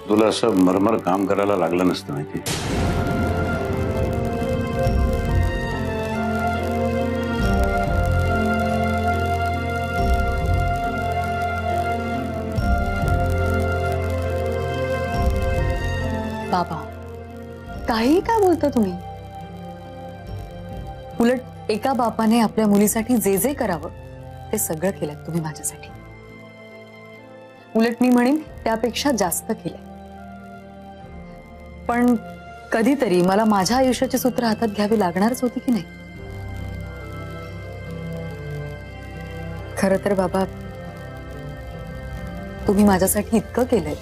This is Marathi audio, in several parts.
तुला असं मरमर काम करायला लागलं नसतं माहिती. बाबा काही काय बोलता तुम्ही. उलट एका बापाने आपल्या मुलीसाठी जे जे करावं ते सगळं केलं तुम्ही माझ्यासाठी. उलट मी म्हणेन त्यापेक्षा जास्त केलंय. पण कधीतरी मला माझ्या आयुष्याची सूत्र हातात घ्यावी लागणारच होती की नाही. खरं तर बाबा तुम्ही माझ्यासाठी इतकं केलंय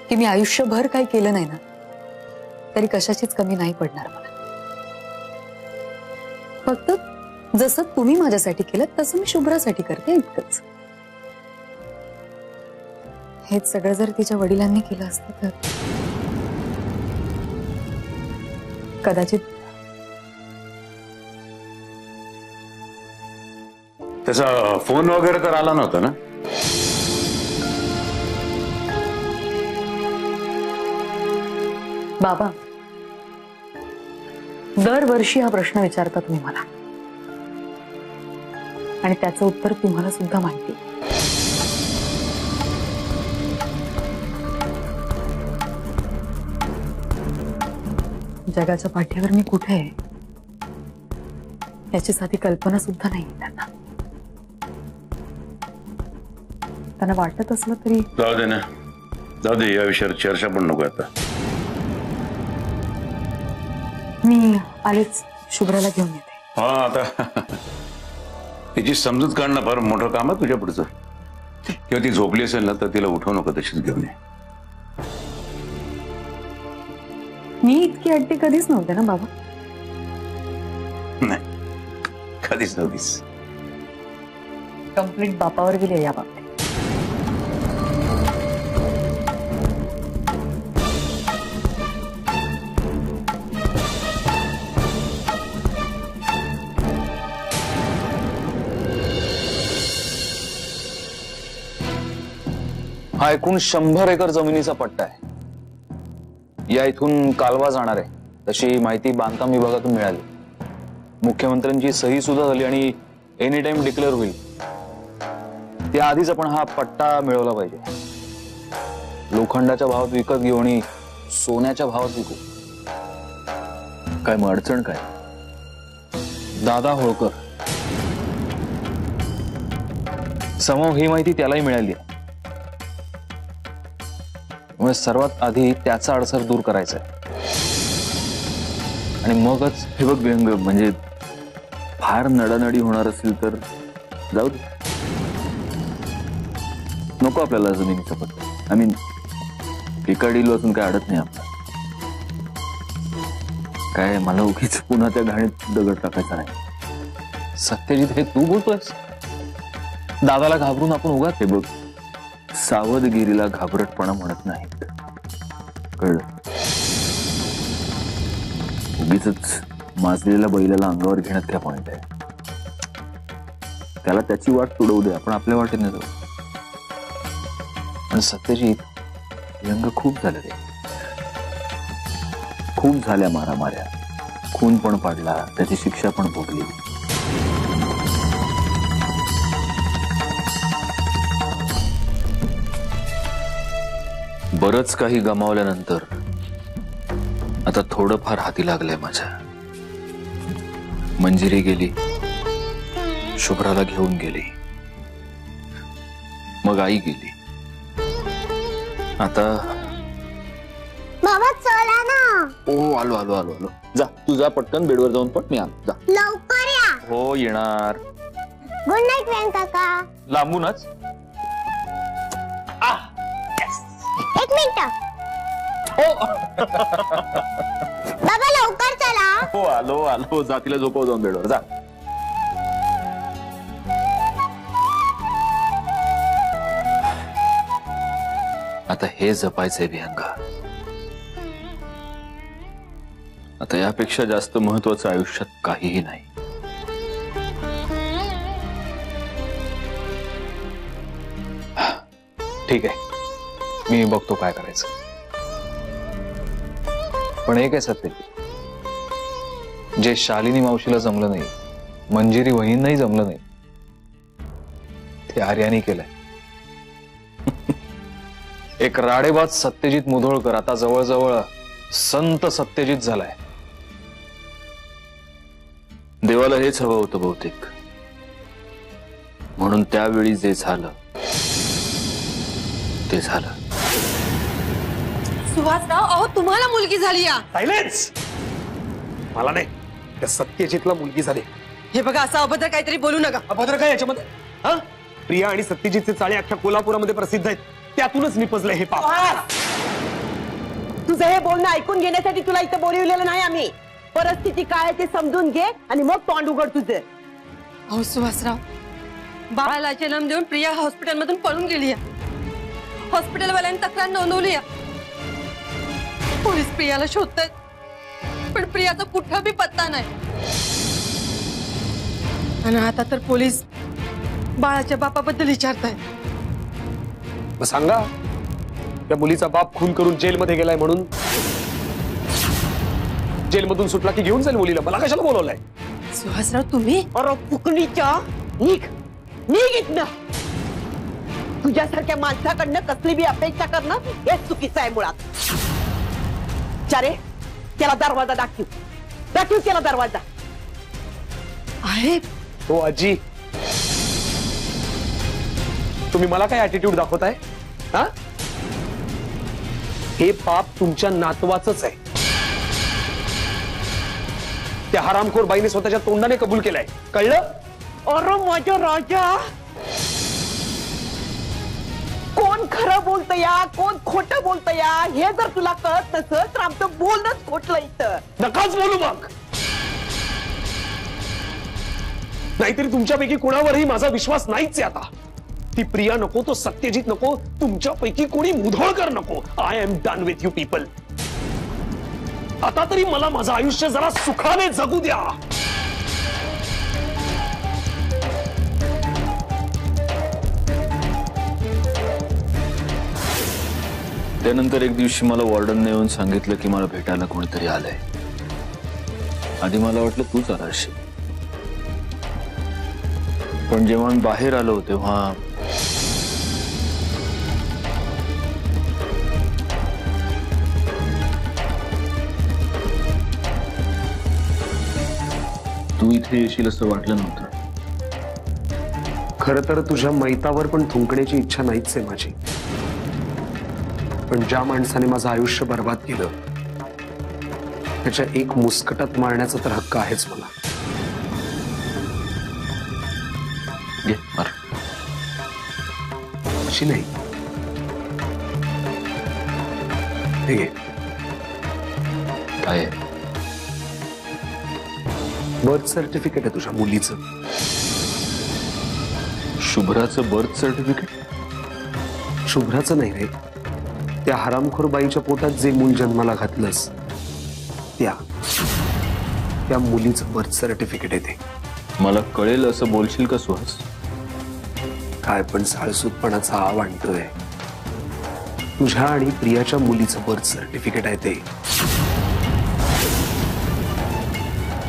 की मी आयुष्यभर काही केलं नाही ना तरी कशाचीच कमी नाही पडणार मला. फक्त जसं तुम्ही माझ्यासाठी केलं तसं मी शुभ्रासाठी करते इतकंच. हेच सगळं जर तिच्या वडिलांनी केलं असतं तर कदाचित त्याचा फोन वगैरे तर आला नव्हता ना. बाबा दरवर्षी हा प्रश्न विचारता तुम्ही मला आणि त्याचं उत्तर तुम्हाला सुद्धा माहिती. जगाच्या पाठीवर मी कुठे आहे याची साधी कल्पना सुद्धा नाही त्यांना. त्यांना वाटत असलं तरी जाऊ दे ना, जाऊ दे. या विषयावर चर्चा पण नको आता. मी आलेच शुभ्राला घेऊन येते. हा आता तिची समजूत काढणं फार मोठं काम आहे तुझ्या पुढचं. किंवा ती झोपली असेल ना तर तिला उठवू नको, तशीच घेऊन ये. मी इतकी अड्डी कधीच नव्हते ना बाबा. नाही कधीच नव्हतीस. कंप्लीट बापावर गेली या बाबतीत. हा एकूण 100 एकर जमिनीचा पट्टा आहे. या इथून कालवा जाणार आहे तशी माहिती बांधकाम विभागातून मिळाली. मुख्यमंत्र्यांची सही सुद्धा झाली आणि एनी टाइम डिक्लेअर होईल. त्याआधीच आपण हा पट्टा मिळवला पाहिजे. लोखंडाच्या भावात विकत घेऊ आणि सोन्याच्या भावात विकू. काय मग अडचण काय? दादा होळकर समोर ही माहिती त्यालाही मिळाली आहे. सर्वात आधी त्याचा अडसर दूर करायचा आहे आणि मगच हे बघ व्यंग. म्हणजे फार नडानडी होणार असेल तर जाऊ दे. नको आपल्याला जमिनीचा पट्टा. आय मीन एका डील वाचून काय अडत नाही आपला. काय मला उगीच पुन्हा त्या घाणीत दगड टाकायचा नाही. सत्यजित हे तू बोलतोयस? दादाला घाबरून आपण उगाच. हे बघ सावधगिरीला घाबरटपणा म्हणत नाहीत, कळलं? उगीच माजलेल्या बैलाला अंगावर घेण्यात काय पॉइंट आहे? त्याला त्याची वाट तुडवू दे, आपण आपल्या वाटेने जाऊ. पण सत्यजित व्यंग खूप झालं रे. खूप झाल्या मारामाऱ्या. खून पण पाडला, त्याची शिक्षा पण भोगली. बरंच काही गमावल्यानंतर आता थोडंफार हाती लागलंय माझ्या. मंजिरी गेली, शुभ्राला घेऊन गेली, मग आई गेली. आता बाबा चला ना. ओ आलो आलो आलो आलो. जा तू जा पटकन बेडवर जाऊन पट. मी आलो. जा लवकर या. हो येणार. गुड नाईट व्यंग काका. लांबूनच. एक मिनिट. बाबा लवकर चला. हो आलो आलो. जा तिला झोपव जाऊन बेडवर. जा. आता हे जपायचंय विहंगा. आता यापेक्षा जास्त महत्वाचं आयुष्यात काहीही नाही. ठीक आहे, मी बघतो काय करायचं. पण एक आहे सत्य, जे शालिनी मावशीला जमलं नाही, मंजिरी वहिनींनाही जमलं नाही, ते आर्याने केलंय. एक राडेबाज सत्यजित मुधोळकर आता जवळजवळ संत सत्यजित झालाय. देवाला हेच हवं होतं बहुतेक, म्हणून त्यावेळी जे झालं ते झालं. सुहासराव, अहो तुम्हाला मुलगी झाली या. सायलेन्स. मला नाही, त्या सत्यजितला मुलगी झाली. हे बघा, असं अभद्र काहीतरी बोलू नका. अभद्र काय याच्यामध्ये? हा, प्रिया आणि सत्यजितचे चाळे अख्ख्या कोल्हापुरामध्ये प्रसिद्ध आहेत. त्यातूनच निपजलंय हे पाप. तुझं हे बोलणं ऐकून घेण्यासाठी तुला इथं बोलवलेलं नाही आम्ही. परिस्थिती काय आहे ते समजून घे आणि मग तोंड उघड तुझं. अहो सुहासराव, बाळाला जन्म देऊन प्रिया हॉस्पिटल मधून पळून गेली आहे. हॉस्पिटलवाल्यांनी तक्रार नोंदवली आहे. पोलीस प्रियाला शोधतायत, पण प्रियाचा कुठला बी पत्ता नाही. आणि आता तर पोलीस बाळाच्या बापाबद्दल विचारतायत. मग सांगा, त्या मुलीचा बाप खून करून जेलमध्ये गेलाय म्हणून. जेलमधून सुटला की घेऊन जाईल मुलीला. मला कशाला बोलवलंय? सुहासराव तुम्ही अरे फुकणीच्या निघ निघ इथनं. तुझ्यासारख्या माणसाकडनं कसली बी अपेक्षा करणं हे चुकीचं आहे मुळात. चारे, त्याला दरवाजा दाखव. दाखव त्याला दरवाजा. आहे हो आजी, तुम्ही मला काय ऍटिट्यूड दाखवताय? हा, हे पाप तुमच्या नातवाचंच आहे. त्या हरामखोर बाईने स्वतःच्या तोंडाने कबूल केलाय, कळलं? अरे माझ्या राजा, कोण खरं बोलतं या, कोण खोटं बोलतं या, हे जर तुला कळत नसेल तर आमचं बोलणंच खोटलं इथं. नकाच बोलू मग. नाहीतरी तुमच्यापैकी कुणावरही माझा विश्वास नाहीच आहे आता. ती प्रिया नको, तो सत्यजित नको, तुमच्यापैकी कोणी मुधोळकर नको. I am done with you people. आता तरी मला माझं आयुष्य जरा सुखाने जगू द्या. त्यानंतर एक दिवशी मला वॉर्डनने येऊन सांगितलं की मला भेटायला कोणीतरी आलंय. आधी मला वाटलं तूच आला असशील, पण जेव्हा मी बाहेर आलो तेव्हा तू इथे येशील असं वाटलं नव्हतं. खरं तर तुझ्या मैतावर पण थुंकण्याची इच्छा नाहीच आहे माझी. पण ज्या माणसाने माझं आयुष्य बर्बाद केलं त्याच्या एक मुस्कटात मारण्याचा तर हक्क आहेच मला. घे मार. अशी नाही, हे घे. काय आहे? बर्थ सर्टिफिकेट आहे तुझ्या मुलीचं. शुभ्राचं बर्थ सर्टिफिकेट? शुभ्राचं नाही रे, त्या हरामखोर बाईच्या पोटात जे मूल जन्माला घातलंस त्या मुलीचं बर्थ सर्टिफिकेट आहे ते. मला कळेल असं बोलशील का सुहास? काय पण साळसूतपणाचा आव आणतोय. तुझ्या आणि प्रियाच्या मुलीचं बर्थ सर्टिफिकेट आहे ते.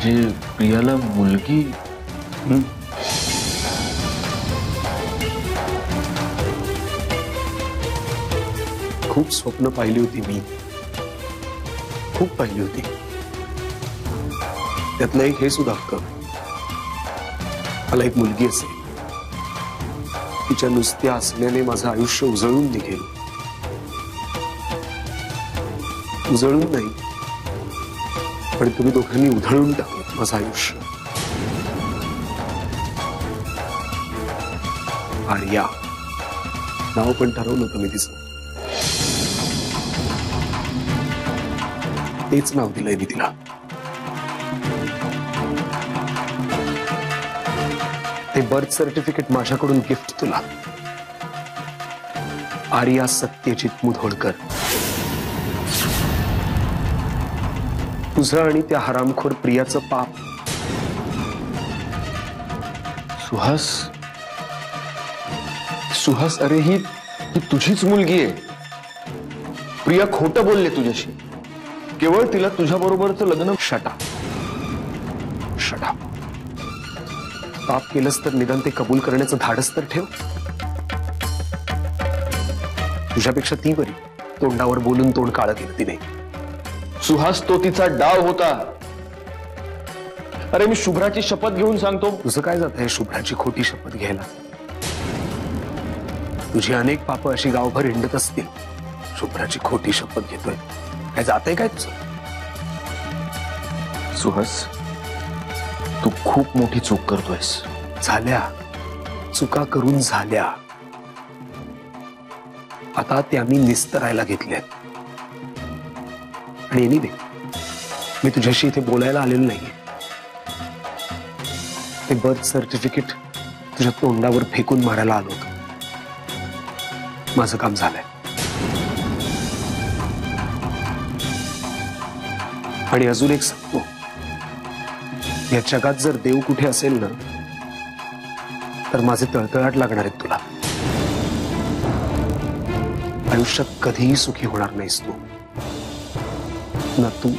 जे प्रियाला मुलगी. खूप स्वप्न पाहिली होती मी, खूप पाहिली होती. त्यातलं एक हे सुद्धा हक्क, मला एक मुलगी असेल, तिच्या नुसत्या असल्याने माझं आयुष्य उजळून निघेल. उजळून नाही, पण तुम्ही दोघांनी उधळून टाकलं माझं आयुष्य. आर्या नाव पण ठरवलं होतं मी तिचं. तेच नाव दिलंय मी तिला. ते बर्थ सर्टिफिकेट माझ्याकडून गिफ्ट तुला. आर्या सत्यजित मुधोळकर. तुझं आणि त्या हरामखोर प्रियाचं पाप. सुहास, अरे ही तुझीच मुलगी आहे. प्रिया खोटं बोलले तुझ्याशी. केवळ तिला तुझ्या बरोबरचं लग्न. शटा पाप केलंस तर निदान ते कबूल करण्याचं धाडस तर ठेव. तुझ्यापेक्षा ती बरी, तोंडावर बोलून तोंड काळं केलं तिने. सुहास, तो तिचा डाव होता. अरे मी शुभ्राची शपथ घेऊन सांगतो. तुझं काय जात आहे शुभ्राची खोटी शपथ घ्यायला? तुझी अनेक पापं अशी गावभर हिंडत असतील. शुभ्राची खोटी शपथ घेतोय, काय जातंय काय तुझं? सुहास, तू खूप मोठी चूक करतोयस. झाल्या चुका करून झाल्या, आता त्या मी निस्तरायला घेतल्यात. आणि एनिवे, मी तुझ्याशी इथे बोलायला आलेलो नाहीये. ते बर्थ सर्टिफिकेट तुझ्या तोंडावर फेकून मारायला आलो होतो. माझं काम झालंय. आणि अजून एक सांगतो, या जगात जर देव कुठे असेल ना, तर माझे तळतळाट लागणार आहेत तुला. आयुष्यात कधीही सुखी होणार नाहीस तू. न तू,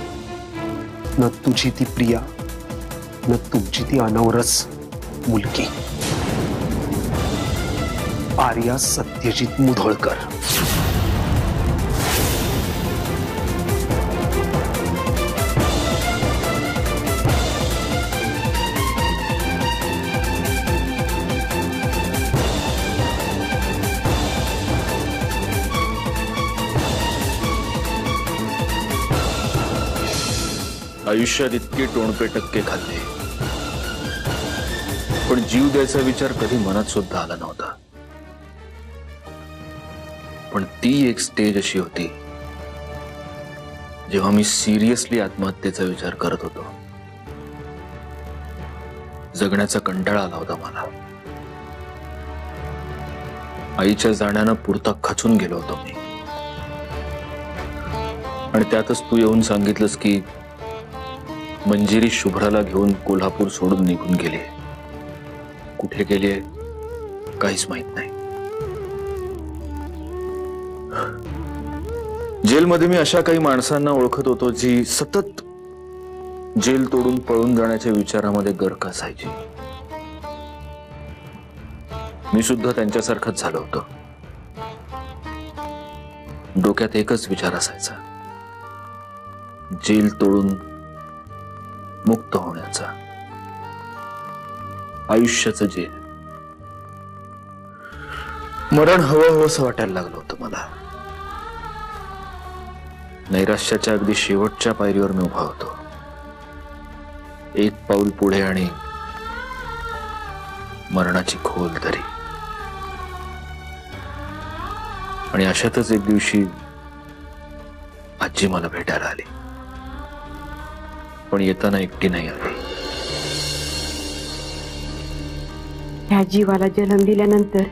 न तुझी ती प्रिया, न तुमची ती अनवरस मुलगी आर्या सत्यजित मुधोळकर. आयुष्यात इतके टोणपे टक्के खाल्ले, पण जीव द्यायचा विचार कधी मनात सुद्धा आला नव्हता. पण ती एक स्टेज अशी होती जेव्हा मी सिरियसली आत्महत्येचा विचार करत होतो. जगण्याचा कंटाळा आला होता मला. आईच्या जाण्यानं पुरता खचून गेलो होतो मी. आणि त्यातच तू येऊन सांगितलंस की मंजिरी शुभ्राला घेऊन कोल्हापूर सोडून निघून गेली. कुठे गेली काहीच माहित नाही. जेलमध्ये मी अशा काही माणसांना ओळखत होतो जी सतत जेल तोडून पळून जाण्याच्या विचारामध्ये गर्क असायची. मी सुद्धा त्यांच्यासारखंच झालो होतो. डोक्यात एकच विचार असायचा, जेल तोडून मुक्त होण्याचा. आयुष्याचं जेल. मरण हवं असं वाटायला लागलं होतं मला. नैराश्याच्या अगदी शेवटच्या पायरीवर मी उभा होतो. एक पाऊल पुढे आणि मरणाची खोल दरी. आणि अशातच एक दिवशी आजी मला भेटायला आली. पण येताना एकटी नाही आली. ह्या जीवाला जन्म दिल्यानंतर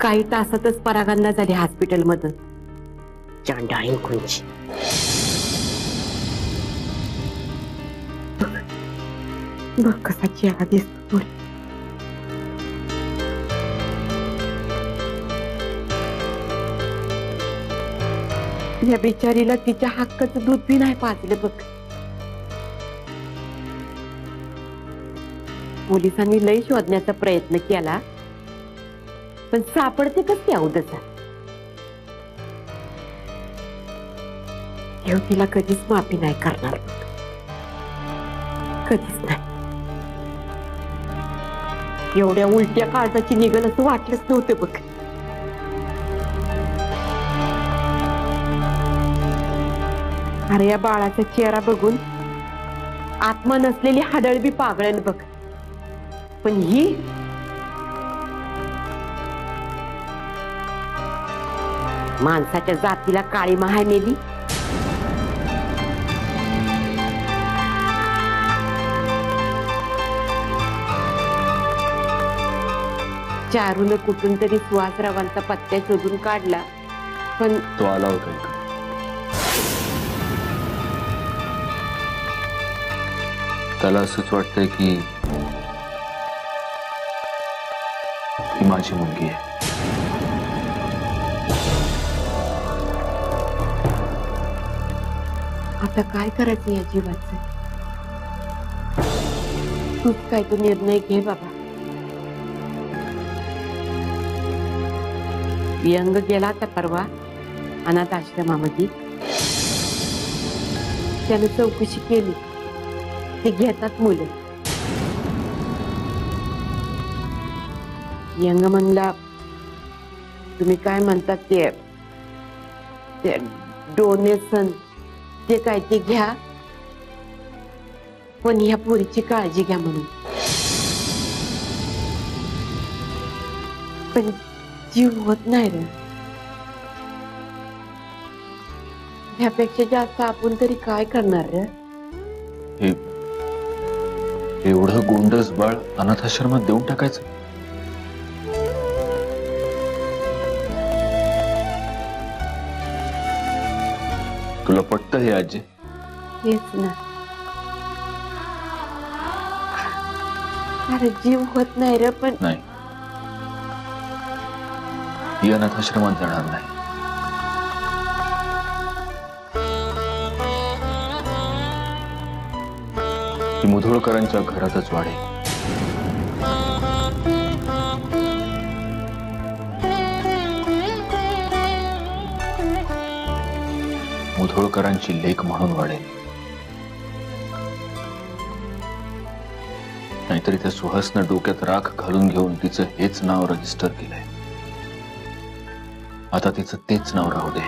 काही तासातच परागंदा झाली हॉस्पिटलमधून. चांडाळी कोणची. बघ कसा चेहरा दिसतो. या बिचारीला तिच्या हक्काचं दूध बी नाही पाजलं बघ. पोलिसांनी लय शोधण्याचा प्रयत्न केला, पण सापडते कसं त्या उद्याचा. देव तिला कधीच माफी नाही करणार, कधीच नाही. एवढ्या उलट्या काळजाची निघल असं वाटलंच नव्हतं बघ. अरे या बाळाचा चेहरा बघून आत्मा नसलेली हाडळ बी पागळण बघ. पण ही माणसाच्या जातीला काळी महाय मेली. चारून कुठून तरी सुहासरावांचा पत्त्या शोधून काढला, पण तो आला होता इकडे. त्याला असंच वाटतंय की ही माझी मुलगी आहे. आता काय करायचं या जीवाचं? तूच काय तो निर्णय घे बाबा. व्यंग गेला आता परवा अनाथ आश्रमामध्ये. त्याने चौकशी केली. ते घेतात मुलं. व्यंग म्हणला तुम्ही काय म्हणतात ते डोनेशन ते काय ते घ्या, पण ह्या पोरीची काळजी घ्या म्हणून. पण जीव होत नाही रे. ह्यापेक्षा जास्त आपण तरी काय करणार रे? हे एवढं गोंडस बाळ अनाथाश्रमात देऊन टाकायचं? तुला पटतं हे आजी? हेच ना. अरे जीव होत नाही रे. पण नाही, ही अनाथाश्रमात जाणार नाही. ती मुधोळकरांच्या घरातच वाढेल. मुधोळकरांची लेक म्हणून वाढेल. नाहीतरी त्या सुहासनं डोक्यात राख घालून घेऊन तिचं हेच नाव रजिस्टर केलंय. आता तिचं तेच नाव राहू दे.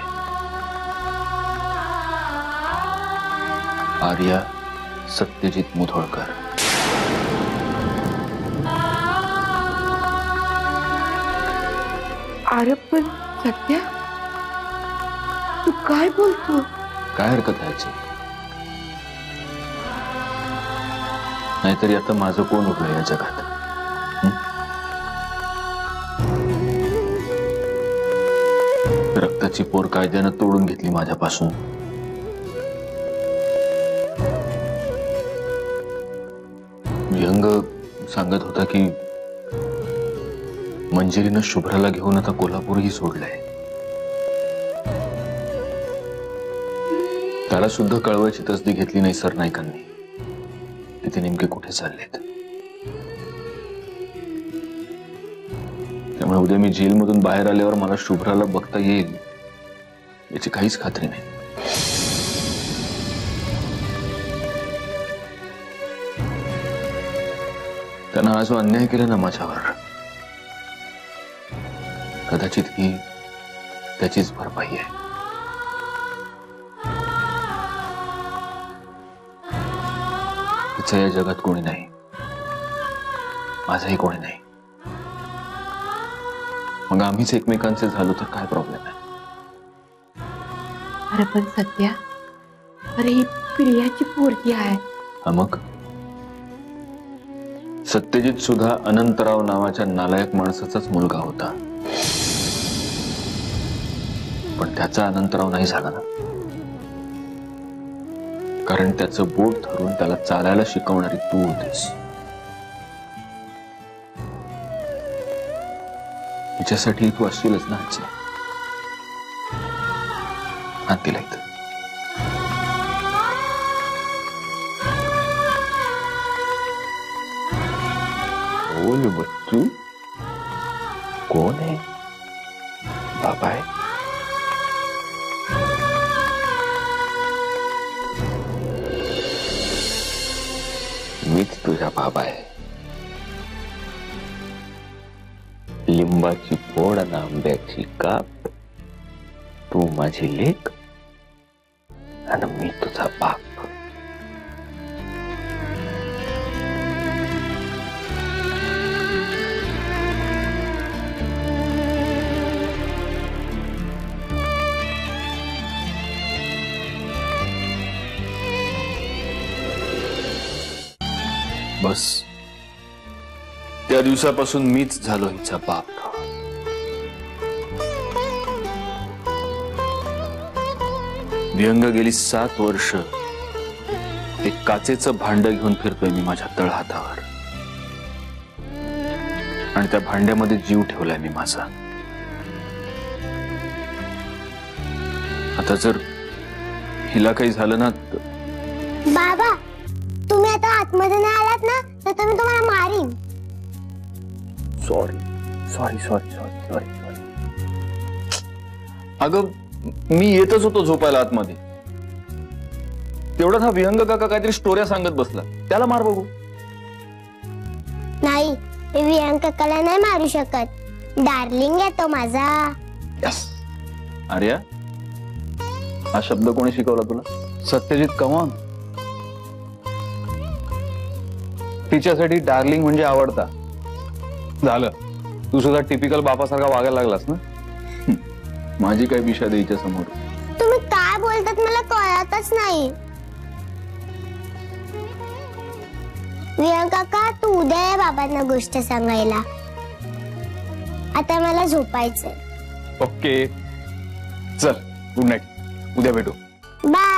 आर्या सत्यजित मुधोळकर. अरे पण सत्या, तू काय बोलतो? काय हरकत आहे? नाहीतरी आता माझं कोण उरलं या जगात? रक्ताची पोर कायद्यानं तोडून घेतली माझ्यापासून. व्यंग सांगत होता की मंजिरीनं शुभ्राला घेऊन आता कोल्हापूरही सोडलंय. त्याला सुद्धा कळवायची तसदी घेतली नाही सरनाईकांनी की ते नेमके कुठे चाललेत. त्यामुळे उद्या मी जेलमधून बाहेर आल्यावर मला शुभ्राला बघता येईल याची काहीच खात्री नाही. त्यानं हा जो अन्याय केला ना माझ्यावर, कदाचित ही त्याचीच भरपाई आहे. तिचं या जगात कोणी नाही, माझाही कोणी नाही. मग आम्हीच एकमेकांचे झालो तर काय प्रॉब्लेम आहे? अरे पण सत्या, अरे ही प्रियाची पोरगी आहे. हा मग सत्यजित सुद्धा अनंतराव नावाच्या नालायक माणसाचाच मुलगा होता, पण त्याचा अनंतराव नाही झाला ना. कारण त्याचं बोट धरून त्याला चालायला शिकवणारी तू होतीस. हिच्यासाठी तू असशीलच ना आजी. तिला इथं बोल बच्चू. कोण आहे? बाबा आहे? मीच तुझा बाबा आहे. लिंबाची फोड आणि आंब्याची काप. तू माझी लेक आणि मी तुझा बाप. बस त्या दिवसापासून मीच झालो हिचा बाप. व्यंग गेली 7 वर्ष एक काचेचं भांड घेऊन फिरतोय मी माझ्या तळहातावर, आणि त्या भांड्यामध्ये जीव ठेवलाय मी माझा. आता जर हिला काही झालं ना बाबा तुम्ही आता आतमध्ये नाही आलात ना तर मी तुम्हाला मारीन. Sorry sorry sorry sorry sorry sorry. अगं मी येतच होतो झोपायला आतमध्ये, तेवढ्यात हा विहंग काका काहीतरी स्टोऱ्या सांगत बसला, त्याला मार बघू. नाही मी वियांकाला नाही मारू शकत. डार्लिंग येतो माझा. यस. आर्या, हा शब्द कोणी शिकवला तुला? सत्यजित कमॉन. तिच्यासाठी डार्लिंग म्हणजे आवडता. झालं, तू सुद्धा टिपिकल बापासारखा वागायला लागलास ना. माझी काय विषय द्यायच्या समोर. तुम्ही काय बोलतात मला कळतच नाही. वियांका तू उद्या ये बाबांना गोष्ट सांगायला. आता मला झोपायचंय. ओके चल, गुड नाईट, उद्या भेटू. बाय.